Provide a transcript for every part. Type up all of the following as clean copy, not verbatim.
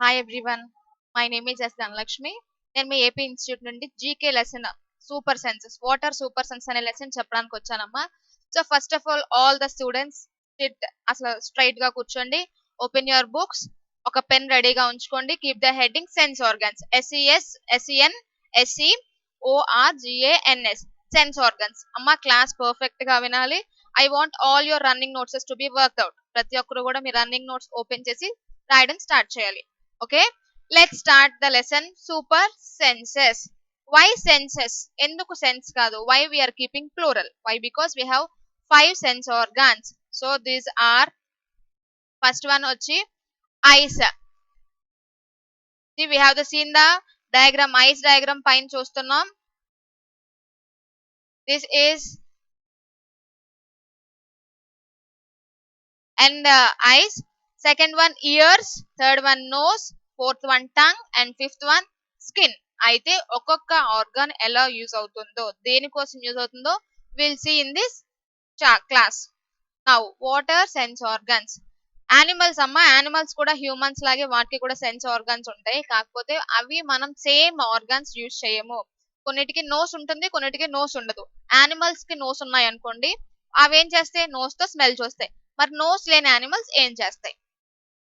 Hi everyone, my name is S. Dhanalakshmi. నేను మీ AP institute నుండి GK lesson super senses water super sense అనే lesson చెప్పడానికి వచ్చానమ్మా. So first of all the students sit, అసలు straight గా కూర్చోండి. ఓపెన్ యువర్ బుక్స్, ఒక పెన్ రెడీగా ఉంచుకోండి. Keep the heading sense organs, SENSORGANS, sense organs. అమ్మా క్లాస్ పర్ఫెక్ట్ గా వినాలి. I want all your running notes to be worked out. ప్రతి ఒక్కరు కూడా మీ రన్నింగ్ నోట్స్ ఓపెన్ చేసి రాయడం స్టార్ట్ చేయాలి. Okay, let's start the lesson. Super senses. Why senses? Enduku sense kaadu? Why we are keeping plural? Why? Because we have 5 sense organs. So these are, first one vachi eyes. See, we have seen the diagram, eyes diagram pain chustunnam. This is and eyes. Second one ears, third one nose, fourth one tongue, and fifth one skin. అయితే ఒక్కొక్క organ ఎలా use అవుతుందో, దేనికోసం use అవుతుందో will see in this class. Now what are sense organs? Animals అమ్మ, animals కూడా humans లాగే వాటికి కూడా సెన్స్ ఆర్గన్స్ ఉంటాయి. కాకపోతే అవి మనం సేమ్ ఆర్గన్స్ యూజ్ చేయము. కొన్నిటికి నోస్ ఉంటుంది, కొన్నిటికి నోస్ ఉండదు. యానిమల్స్ కి నోస్ ఉన్నాయి అనుకోండి, అవి ఏం చేస్తాయి? నోస్ తో స్మెల్ చూస్తాయి. మరి నోస్ లేని యానిమల్స్ ఏం చేస్తాయి?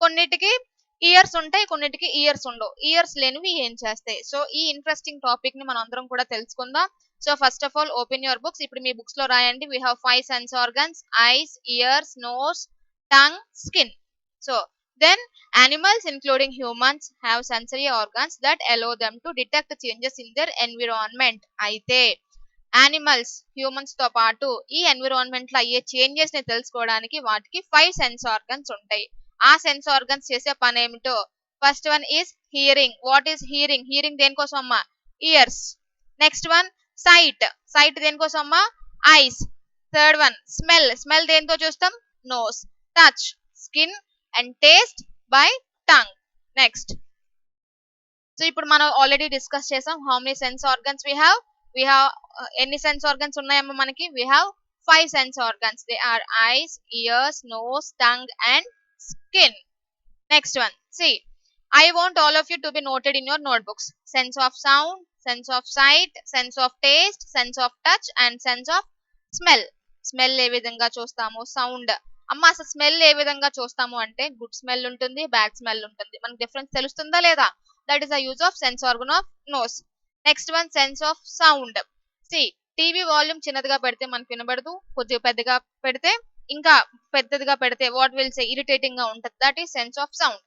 కొన్నిటికి ఇయర్స్ ఉంటాయి, కొన్నిటికి ఇయర్స్ ఉండవు. ఇయర్స్ లేనివి ఏం చేస్తాయి? సో ఈ ఇంట్రెస్టింగ్ టాపిక్ ని మనం అందరం కూడా తెలుసుకుందాం. So first of all open your books. ఇప్పుడు మీ బుక్స్ లో రాయండి. We have 5 sense organs: eyes, ears, nose, tongue, skin. So then animals including humans have sensory organs that allow them to detect changes in their environment. అయితే animals humans తో పాటు ఈ environment లో అయ్యే చేంజెస్ ని తెలుసుకోవడానికి వాటికి 5 సెన్స్ ఆర్గన్స్ ఉంటాయి. ఆ సెన్స్ ఆర్గన్స్ చేసే పని ఏమిటో, first one is hearing. What is hearing? Hearing దేనికోసం అమ్మా? Ears. Next one sight. Sight దేనికోసం అమ్మా? Eyes. Third one smell. Smell దేంతో చూస్తాం? Nose. Touch, skin, and taste by tongue. Next, so ఇప్పుడు మనం ఆల్రెడీ డిస్కస్ చేసాం how many sense organs we have. We have ఎన్ని సెన్స్ ఆర్గన్స్ ఉన్నాయమ్మా మనకి? We have 5 sense organs. They are eyes, ears, nose, tongue, and skin. Next one, see, I want all of you to be noted in your notebooks. Sense of sound, sense of sight, sense of taste, sense of touch, and sense of smell. Smell ఏ విధంగా చూస్తాము? Sound. అమ్మ అసలు smell ఏ విధంగా చూస్తాము అంటే, good smell ఉంటుంది, బ్యాడ్ స్మెల్ ఉంటుంది. మనకు డిఫరెన్స్ తెలుస్తుందా లేదా? That is the use of sense organ of nose. Next one sense of sound. See, TV volume చిన్నదిగా పెడితే మనకు వినబడదు, కొద్దిగా పెద్దగా పెడితే, ఇంకా పెద్దదిగా పెడితే వాట్ విల్ సే ఇరిటేటింగ్ గా ఉంటుంది. That is sense of sound.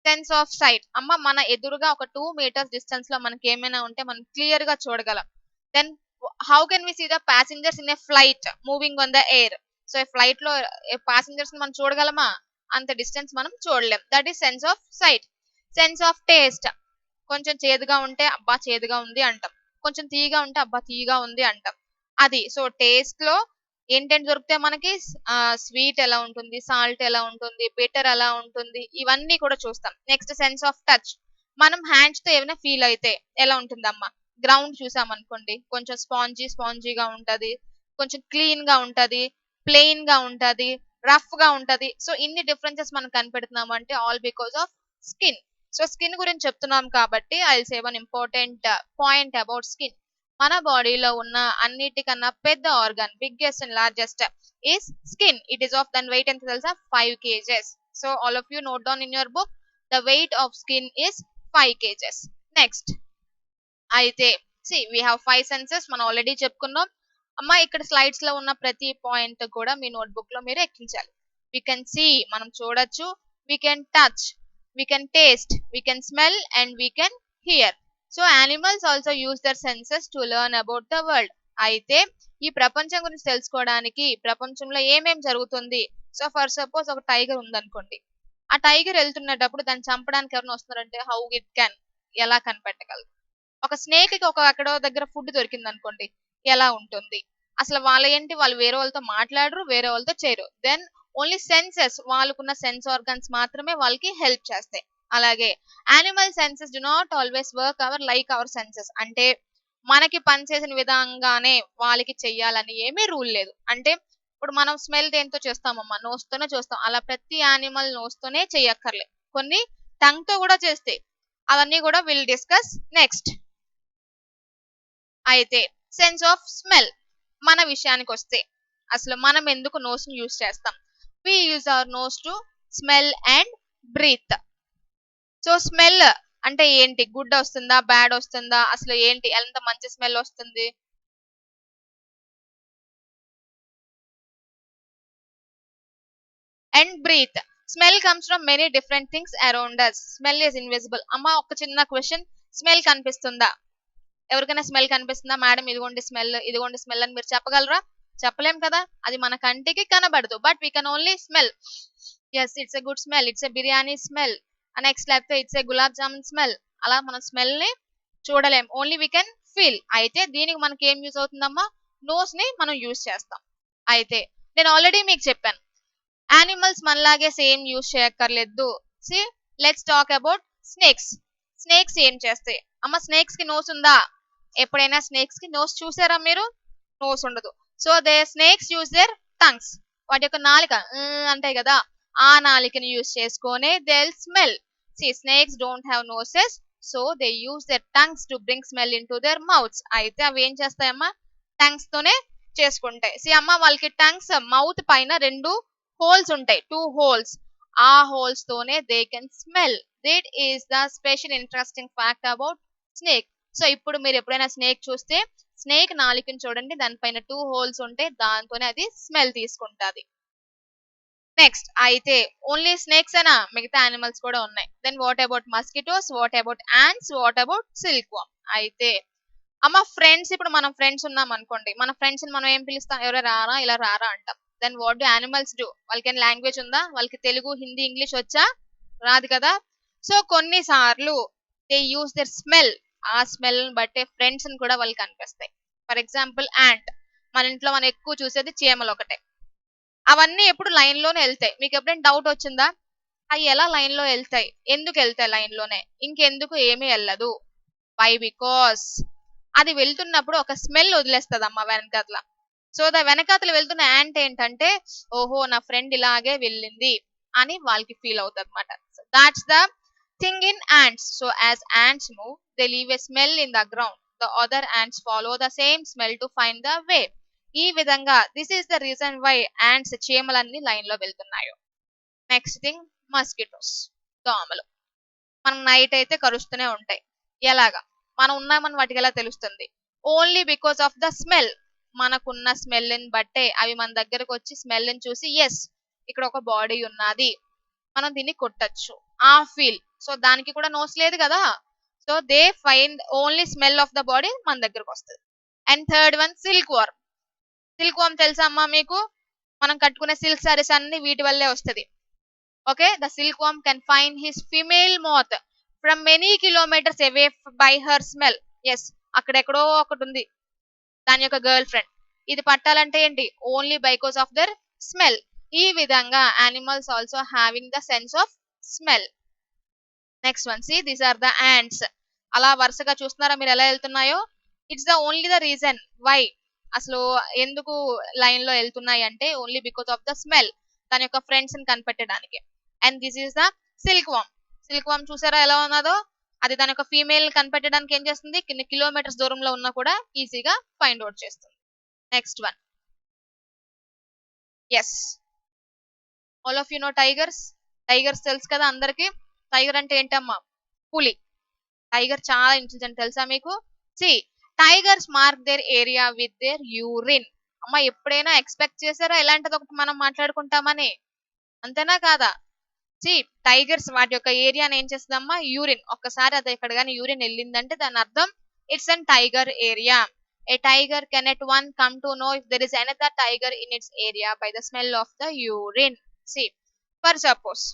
Sense of sight. అమ్మ మన ఎదురుగా ఒక 2 meters డిస్టెన్స్ లో మనకి ఏమైనా ఉంటే మనం క్లియర్ గా చూడగలం. Then how can we see the passengers in a flight moving on the air? So flight లో ప్యాసింజర్స్ మనం చూడగలమా? అంత డిస్టెన్స్ మనం చూడలేం. That is sense of sight. Sense of taste. కొంచెం చేదుగా ఉంటే అబ్బా చేదుగా ఉంది అంటాం, కొంచెం తీయగా ఉంటే అబ్బా తీయగా ఉంది అంటాం. అది సో టేస్ట్ లో ఏంటంటే దొరుకుతాయి మనకి, స్వీట్ ఎలా ఉంటుంది, సాల్ట్ ఎలా ఉంటుంది, బిటర్ ఎలా ఉంటుంది, ఇవన్నీ కూడా చూస్తాం. Next sense of touch. మనం హ్యాండ్స్ తో ఏమైనా ఫీల్ అయితే ఎలా ఉంటుందమ్మా? గ్రౌండ్ చూసాం అనుకోండి, కొంచెం స్పాంజీగా ఉంటది, కొంచెం క్లీన్ గా ఉంటది, ప్లెయిన్ గా ఉంటది, రఫ్ గా ఉంటది. సో ఇన్ని డిఫరెన్సెస్ మనం కనిపెడుతున్నాం అంటే all because of skin. So skin గురించి చెప్తున్నాం కాబట్టి I will say one important point about skin. మన బాడీలో ఉన్న అన్నిటికన్నా పెద్ద organ, biggest and largest is skin. It is of దాని వెయిట్ ఎంత తెలుసా? 5 kgs. So all of you note down in your book, the weight of skin is 5 kgs. Next, అయితే C we have 5 senses మనం already చెప్పుకున్నాం. అమ్మ ఇక్కడ slides లో ఉన్న ప్రతి పాయింట్ కూడా మీ నోట్బుక్ లో మీరు ఎక్కించాలి. వీ కెన్ సీ, మనం చూడొచ్చు, we can touch, we can taste, we can smell, and we can hear. So animals also use their senses to learn about the world. అయితే ఈ ప్రపంచం గురించి తెలుసుకోవడానికి, ప్రపంచంలో ఏమేం జరుగుతుంది. సో ఫర్ సపోజ్ ఒక టైగర్ ఉందనుకోండి, ఆ టైగర్ వెళ్తున్నప్పుడు దాన్ని చంపడానికి ఎవరైనా వస్తున్నారంటే హౌ ఇట్ క్యాన్, ఎలా కనిపెట్టగలరు? ఒక స్నేక్ కి ఒక ఎక్కడో దగ్గర ఫుడ్ దొరికింది అనుకోండి, ఎలా ఉంటుంది? అసలు వాళ్ళ ఏంటి, వాళ్ళు వేరే వాళ్ళతో మాట్లాడరు, వేరే వాళ్ళతో చేయరు. దెన్ ఓన్లీ సెన్సెస్, వాళ్ళకున్న సెన్స్ ఆర్గన్స్ మాత్రమే వాళ్ళకి హెల్ప్ చేస్తాయి. అలాగే animal senses do not always work our like our senses. అంటే మనకి పనిచేసిన విధంగానే వాళ్ళకి చెయ్యాలని ఏమీ రూల్ లేదు. అంటే ఇప్పుడు మనం స్మెల్ దేంతో చేస్తామమ్మా? నోస్ తోనే చూస్తాం. అలా ప్రతి యానిమల్ నోస్ తోనే చెయ్యక్కర్లే. కొన్ని టంగ్ తో కూడా చేస్తాయి. అవన్నీ కూడా విల్ డిస్కస్ నెక్స్ట్. అయితే సెన్స్ ఆఫ్ స్మెల్ మన విషయానికి వస్తే అసలు మనం ఎందుకు నోస్ ని యూజ్ చేస్తాం? We use our nose to smell and breathe. So smell అంటే ఏంటి? గుడ్ వస్తుందా, బ్యాడ్ వస్తుందా, అసలు ఏంటి, ఎంత మంచి స్మెల్ వస్తుంది? And breathe. Smell comes from many different things around us. Smell is invisible. అమ్మ ఒక చిన్న క్వశ్చన్, స్మెల్ కనిపిస్తుందా? ఎవరికైనా స్మెల్ కనిపిస్తుందా? మేడం ఇదిగోండి స్మెల్, ఇదిగోండి స్మెల్ అని మీరు చెప్పగలరా? చెప్పలేం కదా, అది మన కంటికి కనబడదు. But we can only smell. Yes, it's a good smell, it's a biryani smell, next లేకపోతే it's a gulab jamun smell. అలా మనం స్మెల్ ని చూడలేం, ఓన్లీ వీ కెన్ ఫీల్. అయితే దీనికి మనకి ఏం యూజ్ అవుతుందమ్మా? నోస్ ని మనం యూజ్ చేస్తాం. అయితే నేను ఆల్రెడీ మీకు చెప్పాను, యానిమల్స్ మనలాగే సేమ్ యూజ్ చేయక్కర్లేదు. See let's talk about snakes. Snakes ఏం చేస్తాయి అమ్మ? స్నేక్స్ కి నోస్ ఉందా? ఎప్పుడైనా స్నేక్స్ కి నోస్ చూసారా మీరు? నోస్ ఉండదు. So they snakes use their tongues. వాటి యొక్క నాలిక అంటాయి కదా, ఆ నాలికని యూజ్ చేసుకొని they smell. See snakes don't have noses, so they use their tongues to bring smell into their mouths. అయితే అవి ఏం చేస్తాయమ్మా? టంగ్స్ తోనే చేసుకుంటాయి. సి అమ్మ వాళ్ళకి టంగ్స్ మౌత్ పైన 2 హోల్స్ ఉంటాయి, 2 హోల్స్. ఆ హోల్స్ తోనే they can smell. This is the special interesting fact about snake. So ఇప్పుడు మీరు ఎప్పుడైనా స్నేక్ చూస్తే, స్నేక్ నాలికని చూడండి, దానిపైన 2 హోల్స్ ఉంటాయి, దాంతోనే అది స్మెల్ తీసుకుంటది. నెక్స్ట్, అయితే ఓన్లీ స్నేక్స్ ఏనా? మిగతా యానిమల్స్ కూడా ఉన్నాయి. Then what about mosquitoes, what about ants, what about silkworm? అయితే అమ్మ ఫ్రెండ్స్, ఇప్పుడు మనం ఫ్రెండ్స్ ఉన్నాం అనుకోండి, మన ఫ్రెండ్స్ ని మనం ఏం పిలుస్తాం? ఎవరో రారా, ఇలా రారా అంటాం. Then what do animals do? వాళ్ళకి లాంగ్వేజ్ ఉందా? వాళ్ళకి తెలుగు, హిందీ, ఇంగ్లీష్ వచ్చా? రాదు కదా. సో కొన్నిసార్లు దే యూస్ దర్ స్మెల్. ఆ స్మెల్ బట్టే ఫ్రెండ్స్ ని కూడా వాళ్ళకి కనిపిస్తాయి. For example ant. మన ఇంట్లో మనం ఎక్కువ చూసేది చీమలు ఒకటే. అవన్నీ ఎప్పుడు లైన్ లోనే వెళ్తాయి. మీకు ఎప్పుడైనా డౌట్ వచ్చిందా? అవి ఎలా లైన్ లో వెళ్తాయి, ఎందుకు వెళ్తాయి లైన్ లోనే, ఇంకెందుకు ఏమీ వెళ్ళదు? వై? బికాస్ అది వెళ్తున్నప్పుడు ఒక స్మెల్ వదిలేస్తుంది అమ్మ వెనకాతల. సో ద వెనకాతల వెళ్తున్న యాంట్ ఏంటంటే, ఓహో నా ఫ్రెండ్ ఇలాగే వెళ్ళింది అని వాళ్ళకి ఫీల్ అవుతుంది అనమాట. That's the thing in ants. So as ants move, they leave a smell in the ground. The other ants follow the same smell to find the way. ఈ విధంగా this is the reason why ants చీమలన్నీ line లో వెళ్తున్నాయో. Next thing, mosquitoes, దోమలు. మనం night అయితే కరుస్తూనే ఉంటాయి. ఎలాగా? మనం ఉన్నామని వాటికి ఎలా తెలుస్తుంది? Only because of the smell. మనకున్న స్మెల్ ని బట్టే అవి మన దగ్గరకు వచ్చి స్మెల్ ని చూసి, ఎస్ ఇక్కడ ఒక బాడీ ఉన్నది, మనం దీన్ని కొట్టచ్చు, ఆ ఫీల్. సో దానికి కూడా నోస్ లేదు కదా, so they find only smell of the body మన దగ్గరకు వస్తుంది. And third one, silkworm. Silkworm తెలుసా అమ్మా మీకు? మనం కట్టుకునే సిల్క్ సారీస్ అన్ని వీటి వల్లే వస్తుంది. Okay, the silkworm can find his female moth from many kilometres away by her smell. Yes, అక్కడెక్కడో ఒకటి ఉంది దాని యొక్క గర్ల్ ఫ్రెండ్. ఇది పట్టాలంటే ఏంటి? Only because of their smell. ఈ విధంగా animals also having the sense of smell. Next one, see these are the ants. అలా వరుసగా చూస్తున్నారా మీరు ఎలా వెళ్తున్నాయో? It's the only the reason why. అసలు ఎందుకు లైన్ లో వెళ్తున్నాయి అంటే only because of the smell, తన యొక్క ఫ్రెండ్స్ ని కనిపెట్టడానికి. And this is the silkworm. Silkworm చూసారా ఎలా ఉన్నదో? అది తన యొక్క ఫీమేల్ కనిపెట్టడానికి ఏం చేస్తుంది? కొన్ని కిలోమీటర్స్ దూరంలో ఉన్నా కూడా ఈజీగా ఫైండ్ అవుట్ చేస్తుంది. Next one, yes, all of you know tigers. Tigers తెలుసు కదా అందరికి. టైగర్ అంటే ఏంటమ్మా? పులి. టైగర్ చాలా ఇంటెలిజెంట్ తెలుసా మీకు? See tigers mark their area with their urine. అమ్మ ఎప్పుడైనా ఎక్స్పెక్ట్ చేశారా ఇలాంటిది ఒకటి మనం మాట్లాడుకుంటామని? అంతేనా కాదా? సి టైగర్స్ వాటి యొక్క ఏరియాని ఏం చేస్తుందమ్మా? యూరిన్. ఒక్కసారి అది ఎక్కడ కానీ యూరిన్ వెళ్ళిందంటే దాని అర్థం it's an tiger area. A tiger can at one come to know if there is another tiger in its area by the smell of the urine. See, for suppose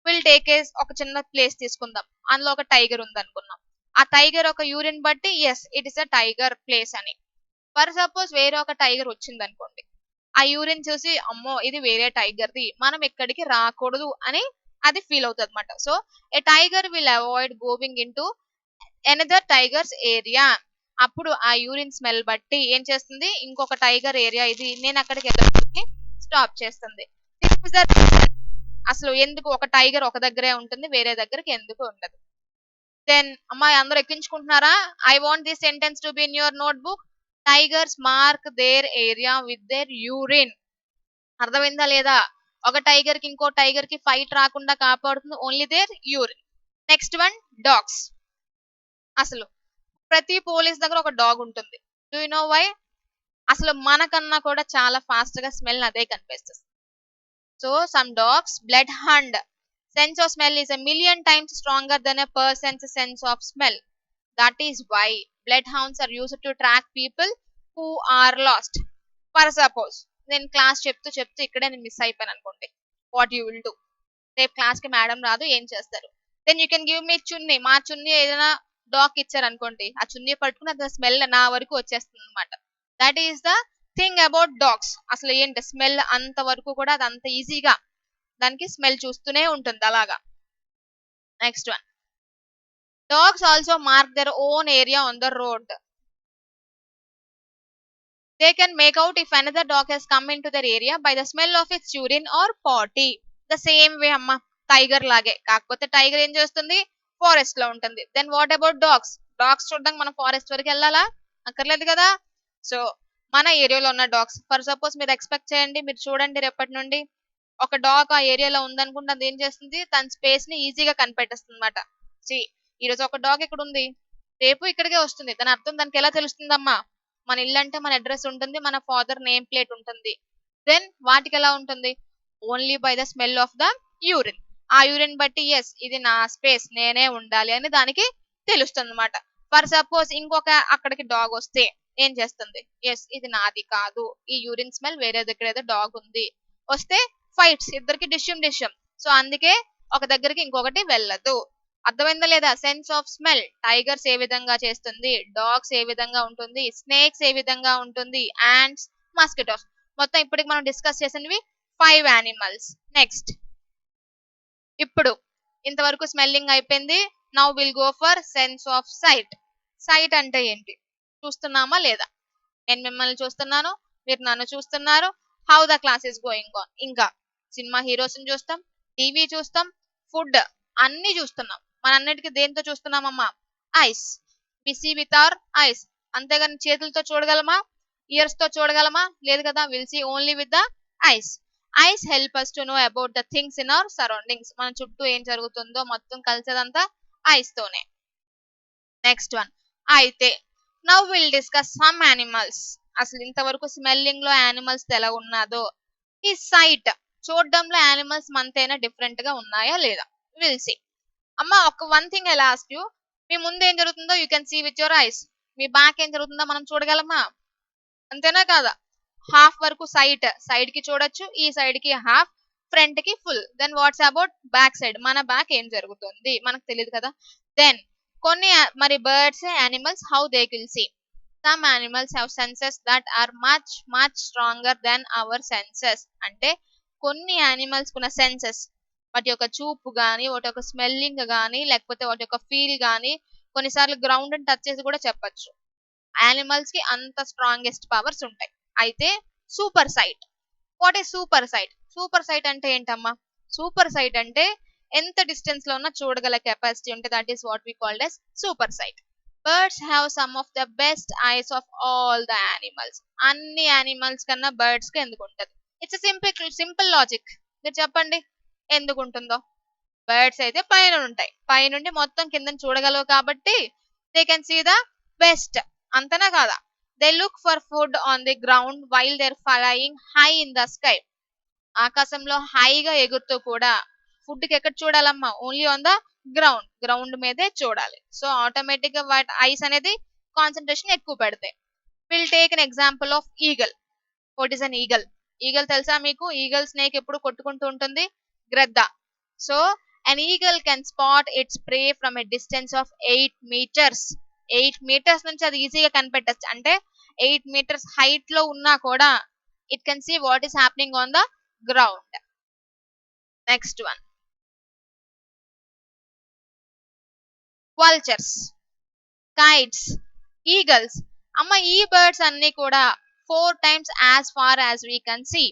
we'll take ఒక చిన్న place తీసుకుందాం, అందులో ఒక tiger ఉంది అనుకున్నాం. ఆ tiger ఒక urine బట్టి as it is a tiger place అని. ఫర్ సపోజ్ వేరే ఒక టైగర్ వచ్చింది అనుకోండి, ఆ యూరిన్ చూసి అమ్మో ఇది వేరే టైగర్ది, మనం ఎక్కడికి రాకూడదు అని అది ఫీల్ అవుతుంది అనమాట. So A tiger will avoid going in to another tigers area. అప్పుడు ఆ యూరిన్ స్మెల్ బట్టి ఏం చేస్తుంది? ఇంకొక టైగర్ ఏరియా ఇది, నేను అక్కడికి వెళ్ళడానికి స్టాప్ చేస్తుంది. అసలు ఎందుకు ఒక టైగర్ ఒక దగ్గరే ఉంటుంది, వేరే దగ్గరికి ఎందుకు ఉండదు? దెన్ అమ్మాయి అందరూ ఎక్కించుకుంటున్నారా? I want this sentence to be in your notebook. Tigers mark their area with their urine. అర్థమైందా లేదా? ఒక టైగర్ కి ఇంకో టైగర్ కి ఫైట్ రాకుండా కాపాడుతుంది only their urine. Next one dogs. అసలు ప్రతి పోలీస్ దగ్గర ఒక డాగ్ ఉంటుంది. Do you know why? అసలు మనకన్నా కూడా చాలా ఫాస్ట్ గా స్మెల్ అదే కనిపిస్తుంది. So some dogs bloodhound sense of smell is a million times stronger than a person's sense of smell. That is why bloodhounds are used to track people who are lost. For suppose నేను class చెప్తూ ఇక్కడే నేను miss అయిపోయాను అనుకోండి, what you will do? రేపు class కి madam రాదు, ఏం చేస్తారు? Then you can give me chunni. మా చున్నీ ఏదైనా డాగ్ ఇచ్చారు అనుకోండి, ఆ చున్నీ పట్టుకుని అది స్మెల్ నా వరకు వచ్చేస్తుంది అనమాట. That is the thing about dogs. అసలు ఏంటి స్మెల్ అంత వరకు కూడా అది అంత ఈజీగా దానికి స్మెల్ చూస్తూనే ఉంటుంది అలాగా. Next one dogs also mark their own area on the road. They can make out if another dog has come into their area by the smell of its urine or potty. The same way అమ్మ tiger లాగే, కాకపోతే tiger ఏం చేస్తుంది, forest లో ఉంటుంది. Then what about dogs? Dogs చూడడానికి మనం forest వరకు వెళ్ళాలా? అక్కర్లేదు కదా. సో మన ఏరియాలో ఉన్న డాగ్స్, ఫర్ సపోజ్ మీరు ఎక్స్పెక్ట్ చేయండి, మీరు చూడండి రేపటి నుండి ఒక డాగ్ ఆ ఏరియాలో ఉందనుకుంటే అది ఏం చేస్తుంది, తన స్పేస్ ని ఈజీగా కనిపెట్టేస్తుంది అనమాట. సి ఈ రోజు ఒక డాగ్ ఇక్కడ ఉంది, రేపు ఇక్కడికే వస్తుంది. దాని అర్థం దానికి ఎలా తెలుస్తుందమ్మా? మన ఇల్లు అంటే మన అడ్రస్ ఉంటుంది, మన ఫాదర్ నేమ్ ప్లేట్ ఉంటుంది. దెన్ వాటికి ఎలా ఉంటుంది? Only by the smell of the urine. ఆ యూరిన్ బట్టి ఎస్ ఇది నా స్పేస్, నేనే ఉండాలి అని దానికి తెలుస్తుంది అనమాట. ఫర్ సపోజ్ ఇంకొక అక్కడికి డాగ్ వస్తే ఏం చేస్తుంది, ఎస్ ఇది నాది కాదు, ఈ యూరిన్ స్మెల్ వేరే దగ్గర ఏదో డాగ్ ఉంది. వస్తే ఫైట్స్, ఇద్దరికి డిష్యం. సో అందుకే ఒక దగ్గరికి ఇంకొకటి వెళ్ళదు. అర్థమైందా లేదా? Sense of smell. టైగర్స్ ఏ విధంగా చేస్తుంది, డాగ్స్ ఏ విధంగా ఉంటుంది, స్నేక్స్ ఏ విధంగా ఉంటుంది, యాంట్స్, మస్కిటోస్. మొత్తం ఇప్పటికి మనం డిస్కస్ చేసినవి 5 యానిమల్స్. నెక్స్ట్ ఇప్పుడు ఇంతవరకు స్మెల్లింగ్ అయిపోయింది. Now will go for sense of sight. Sight అంటే ఏంటి? చూస్తున్నామా లేదా? నేను మిమ్మల్ని చూస్తున్నాను, మీరు నన్ను చూస్తున్నారు. How the class is going on. ఇంకా సినిమా హీరోస్ ని చూస్తాం, టీవీ చూస్తాం, ఫుడ్ అన్ని చూస్తున్నాం. మనందరికి దేంతో చూస్తున్నామమ్మా? Eyes. We see with our eyes. అంతేగాని చేతులతో చూడగలమా, ఇయర్స్ తో చూడగలమా? లేదు కదా. Will see only with the eyes. Eyes help us to know about the things in our surroundings. మన చుట్టూ ఏం జరుగుతుందో మొత్తం కలిసేదంతా ఐస్ తోనే. నెక్స్ట్ వన్ అయితే now will discuss some animals. అసలు ఇంతవరకు స్మెల్లింగ్ లో యానిమల్స్ ఎలా ఉన్నదో ఈ సైట్ చూడడంలో యానిమల్స్ మనతేనా డిఫరెంట్ గా ఉన్నాయా లేదా? Will see. అమ్మ ఒక one thing I ask you, మీ ముందు ఏం జరుగుతుందో you can see with your eyes. మీ బ్యాక్ ఏం జరుగుతుందో మనం చూడగలమా? అంతేనా కాదా? హాఫ్ వరకు సైడ్ కి చూడొచ్చు, ఈ సైడ్ కి హాఫ్, ఫ్రంట్ కి full. Then what's about back side? మన బ్యాక్ ఏం జరుగుతుంది మనకు తెలియదు కదా. దెన్ కొన్ని మరి birds, animals, how they will see. Some animals have senses that are much stronger than our senses. అంటే కొన్ని యానిమల్స్ కున్న సెన్సెస్, వాటి యొక్క చూపు గానీ, వాటి యొక్క స్మెల్లింగ్ గానీ, లేకపోతే వాటి యొక్క ఫీల్ గానీ, కొన్నిసార్లు గ్రౌండ్ టచ్ చేసి కూడా చెప్పచ్చు. యానిమల్స్ కి అంత స్ట్రాంగెస్ట్ పవర్స్ ఉంటాయి. అయితే super sight. What is super sight? Super sight అంటే ఏంటమ్మా? సూపర్ సైట్ అంటే ఎంత డిస్టెన్స్ లో ఉన్నా చూడగల కెపాసిటీ ఉంటే that is what we called as super sight. Birds have some of the best eyes of all the animals. అన్ని animals కన్నా బర్డ్స్ కి ఎందుకు ఉంటది? It's simple logic. మీరు చెప్పండి ఎందుకు ఉంటుందో. బర్డ్స్ అయితే పైన ఉంటాయి, పైనుండి మొత్తం కిందని చూడగలవు కాబట్టి they can see the best. అంతనా కాదా? They look for food on the ground while they're flying high in the sky. ఆకాశంలో హైగా ఎగురుతూ కూడా ఫుడ్ కి ఎక్కడ చూడాలమ్మా? ఓన్లీ ఆన్ ద గ్రౌండ్ మీదే చూడాలి. సో ఆటోమేటిక్ గా వాటి ఐస్ అనేది కాన్సన్ట్రేషన్ ఎక్కువ పెడతాయి. Will take an example of eagle. What is an eagle? Eagle తెలుసా మీకు? ఈగల్ స్నేక్ ఎప్పుడు కొట్టుకుంటూ ఉంటుంది, గ్రద్ద. So an eagle can spot its prey from a distance of 8 meters. 8 meters నుంచి అది ఈజీగా కనిపెట్టచ్చు. అంటే 8 meters హైట్ లో ఉన్నా కూడా it can see what is happening on the ground. Next one, vultures, kites, eagles. అమ్మ ఈ బర్డ్స్ అన్ని కూడా 4 times as far as we can see.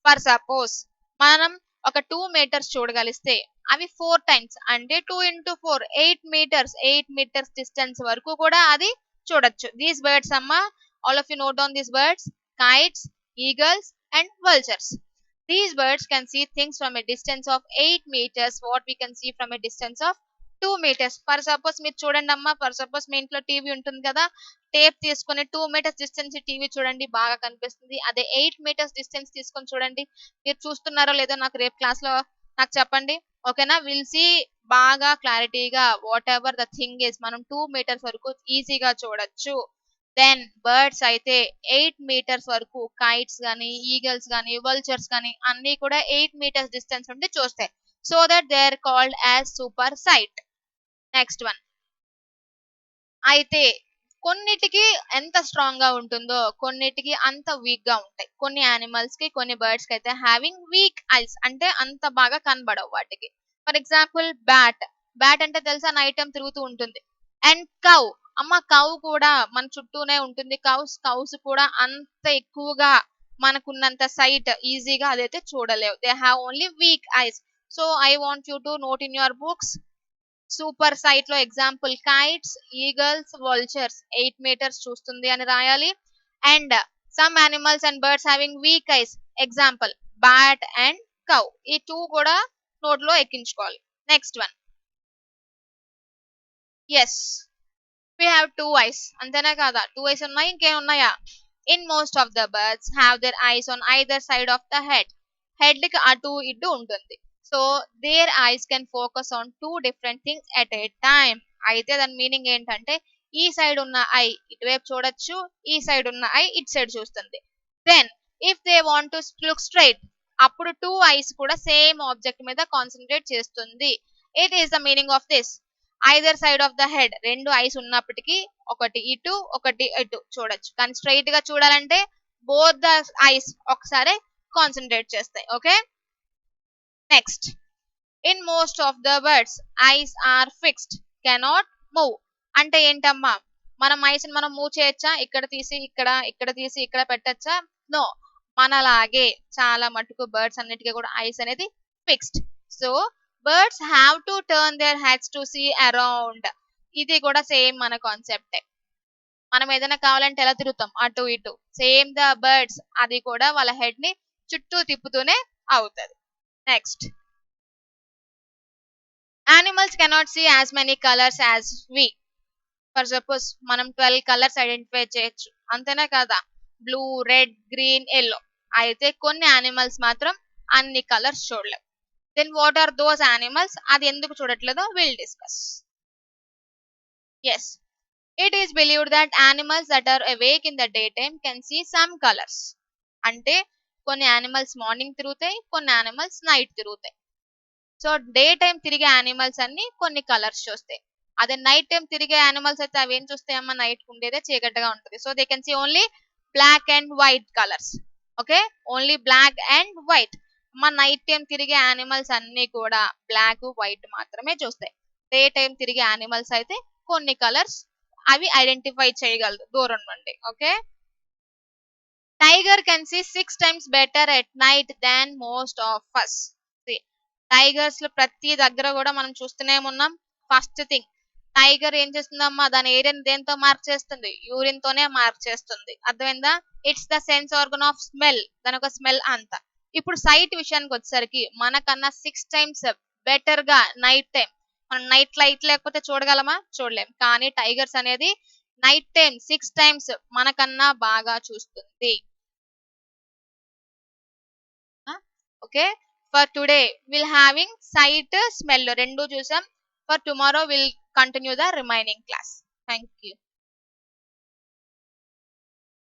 For suppose మనం ఒక 2 మీటర్స్ చూడగలిస్తే అవి 4 టైమ్స్ అంటే 2 into 4 8 మీటర్స్ డిస్టెన్స్ వరకు కూడా అది చూడొచ్చు. దీస్ బర్డ్స్ అమ్మ, all of you note down these birds: kites, eagles and vultures. These birds can see things from a distance of 8 meters what we can see from a distance of 2 meters. For suppose మీరు చూడండి అమ్మా, for suppose మీ ఇంట్లో TV ఉంటుంది కదా, tape తీసుకొని 2 metres distance TV చూడండి, బాగా కనిపిస్తుంది. అదే 8 మీటర్స్ డిస్టెన్స్ తీసుకొని చూడండి. మీరు చూస్తున్నారో లేదో నాకు రేపు క్లాస్ లో నాకు చెప్పండి, ఓకేనా? విల్ సీ బాగా క్లారిటీగా what ever the thing is మనం 2 మీటర్స్ వరకు ఈజీగా చూడొచ్చు. దెన్ బర్డ్స్ అయితే 8 మీటర్స్ వరకు, కైట్స్ గానీ, ఈగల్స్ గానీ, వల్చర్స్ గానీ అన్ని కూడా 8 మీటర్స్ డిస్టెన్స్ నుండి చూస్తాయి. So that they are called as super sight. Next one అయితే కొన్నిటికి ఎంత స్ట్రాంగ్ గా ఉంటుందో కొన్నిటికి అంత వీక్ గా ఉంటాయి. కొన్ని యానిమల్స్ కి, కొన్ని బర్డ్స్ కి అయితే హ్యావింగ్ వీక్ ఐస్ అంటే అంత బాగా కనబడవు వాటికి. For example bat. బ్యాట్ అంటే తెలుసా, నైట్ టైం తిరుగుతూ ఉంటుంది. అండ్ కౌ, అమ్మ కౌ కూడా మన చుట్టూనే ఉంటుంది. కౌస్ కూడా అంత ఎక్కువగా మనకున్నంత సైట్ ఈజీగా అదైతే చూడలేవు. They have only weak eyes. So I want you to note in your books super sight లో example kites, eagles, vultures 8 metres చూస్తుంది అని రాయాలి. And some animals and birds having weak eyes example bat and cow. ఈ 2 కూడా note లో ఎక్కించుకోవాలి. Next one, yes we have 2 eyes. అంతేనా కాదా? 2 eyes ఉన్నాయి, ఇంకేం ఉన్నాయా? In most of the birds have their eyes on either side of the head. Head కి అటు ఇటు ఉంటుంది. So their eyes can focus on 2 different things at a time. అయితే దాని మీనింగ్ ఏంటంటే ఈ సైడ్ ఉన్న ఐ ఇటువైపు చూడొచ్చు, ఈ సైడ్ ఉన్న ఐ ఇటు సైడ్ చూస్తుంది. Then if they want to look straight, అప్పుడు 2 ఐస్ కూడా సేమ్ ఆబ్జెక్ట్ మీద కాన్సన్ట్రేట్ చేస్తుంది. It is the meaning of this. Either side of the head 2 eyes ఉన్నప్పటికీ ఒకటి ఇటు ఒకటి ఇటు చూడొచ్చు. కానీ స్ట్రైట్ గా చూడాలంటే బోత్ ద ఐస్ ఒకసారి కాన్సన్ట్రేట్ చేస్తాయి. Okay, next, in most of the birds eyes are fixed cannot move. అంటే ఏంటమ్మా, మనం ఐస్ మనం మూవ్ చేయొచ్చా? ఇక్కడ తీసి ఇక్కడ, ఇక్కడ తీసి ఇక్కడ పెట్టచ్చా? నో. మనలాగే చాలా మటుకు బర్డ్స్ అన్నిటికీ కూడా ఐస్ అనేది fixed. So birds have to turn their heads to see around. ఇది కూడా సేమ్ మన కాన్సెప్టే. మనం ఏదైనా కావాలంటే ఎలా తిరుగుతాం, అటు ఇటు. సేమ్ ద బర్డ్స్ అది కూడా వాళ్ళ హెడ్ ని చుట్టూ తిప్పుతూనే అవుతుంది. Next, animals cannot see as many colours as we. For suppose మనం 12 కలర్స్ ఐడెంటిఫై చేయొచ్చు, అంతేనా కదా? Blue, red, green, yellow. అయితే కొన్ని యానిమల్స్ మాత్రం అన్ని కలర్స్ చూడలేవు. Then what are those animals? అది ఎందుకు చూడట్లేదో we'll discuss. Yes, it is believed that animals that are awake in the daytime can see some colors. అంటే కొన్ని యానిమల్స్ మార్నింగ్ తిరుగుతాయి, కొన్ని యానిమల్స్ నైట్ తిరుగుతాయి. సో డే టైం తిరిగే animals అన్ని కొన్ని కలర్స్ చూస్తాయి. అదే నైట్ టైం తిరిగే యానిమల్స్ అయితే అవి ఏం చూస్తాయమ్మా, నైట్ ఉండేదే చీకటిగా ఉంటుంది. So they can see only black and white colours. Okay, only black and white. మా నైట్ టైం తిరిగే యానిమల్స్ అన్ని కూడా బ్లాక్ వైట్ మాత్రమే చూస్తాయి. డే టైం తిరిగే యానిమల్స్ అయితే కొన్ని కలర్స్ అవి ఐడెంటిఫై చేయగలరు దూరం నుండి. Okay, tiger can see 6 times better at night than most of us. Tigers లో ప్రతి దగ్గర కూడా మనం చూస్తూనే ఉన్నాం. ఫస్ట్ థింగ్, టైగర్ ఏం చేస్తుందమ్మా, దాని ఏరియాని దేంతో మార్క్ చేస్తుంది? యూరిన్ తోనే మార్క్ చేస్తుంది. అర్థమైందా? It's the sense organ of smell, దాని ఒక స్మెల్ అంతా. ఇప్పుడు సైట్ విషయానికి వచ్చేసరికి మనకన్నా 6 times బెటర్ గా నైట్ టైం. మనం నైట్ లైట్ లేకపోతే చూడగలమా? చూడలేం. కానీ టైగర్స్ అనేది నైట్ టైం 6 times మనకన్నా బాగా చూస్తుంది. Okay, for today will having sight, smell రెండు చూసాం. For tomorrow will continue the remaining class. Thank you.